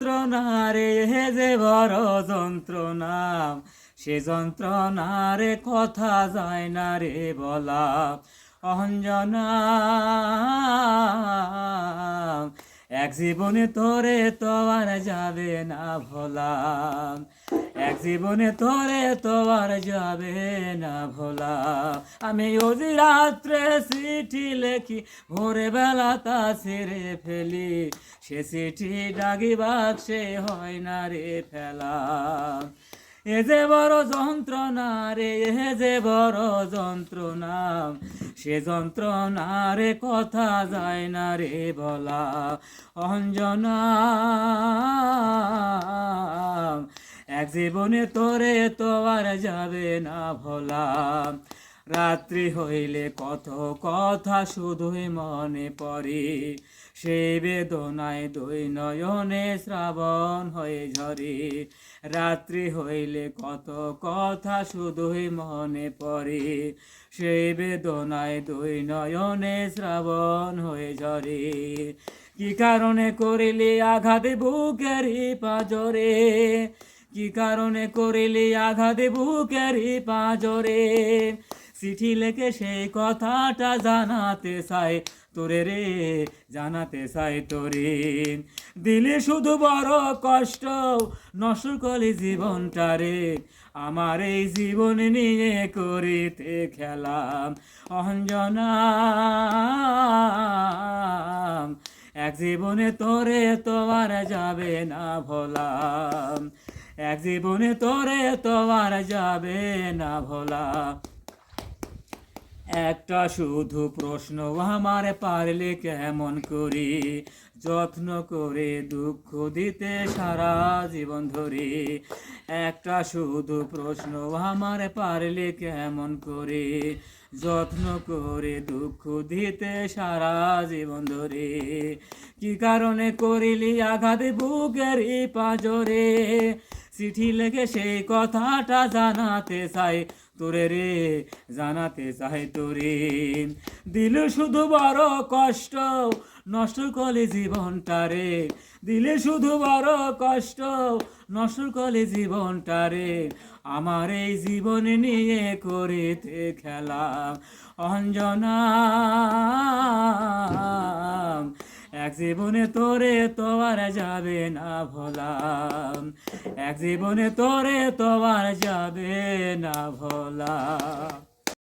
যন্ত্রণারে যে বড় যন্ত্রণা, সে যন্ত্রণারে কথা যায় না রে বলা। অঞ্জনা এক জীবনে তোরে তো আর যাবে না ভোলা, এক জীবনে তোরে তো আর যাবে না ভোলা। আমি ওজি রাত্রে চিঠি লেখি, ভোরে বেলা তা ছেড়ে ফেলি, সে চিঠি ডাকি বাক্সে হয় না রে ফেলা। এ যে বড় যন্ত্রণা রে, এ যে বড় যন্ত্রণা, সে যন্ত্রণারে কথা যায় না রে বলা। অঞ্জনা এক জীবনে তোরে তো আর যাবে না ভোলা। রাত্রি হইলে কত কথা শুধুই মনে পড়ে, সেই বেদনায় দুই নয়নে শ্রাবণ হয়ে ঝরে। রাত্রি হইলে কত কথা শুধুই মনে পড়ে, সেই বেদনায় দুই নয়নে শ্রাবণ হয়ে ঝরে। কি কারণে করিলি আঘাত বুকেরই পাঁজরে, কি কারণে করিলি আঘাত বুকেরই পাঁজরে। চিঠি লেখে সেই কথাটা জানাতে চাই তোরে রে, জানাতে চাই তোরে। দিলে শুধু বড় কষ্ট, নষ্ট করলি জীবনটা রে, আমার এই জীবন নিয়ে করিতে খেলাম। অঞ্জনা এক জীবনে তোরে তো আর যাবে না ভোলা, এক জীবনে তোরে তো আর যাবে না ভোলা। একটা শুধু প্রশ্ন আমার, পারলে কেমন করি যত্ন করে দুঃখ দিতে সারা জীবন ধরে। একটা শুধু প্রশ্ন আমার, পারলে কেমন করে যত্ন করে দুঃখ দিতে সারা জীবন ধরে। কি কারণে করিলি আঘাত বুকেরই পাঁজরে, চিঠি লেখে সেই কথাটা জানাতে চাই তোরে রে, জানাতে চাই তোরে। দিলে শুধু বড় কষ্ট, নষ্ট করলি জীবনটা রে, দিলে শুধু বড় কষ্ট, নষ্ট করলি জীবনটা রে, আমার এই জীবন নিয়ে করিতে খেলা। অঞ্জনা এক জীবনে তোরে তো আর যাবে না ভোলা, এক জীবনে তোরে তো আর যাবে না ভোলা।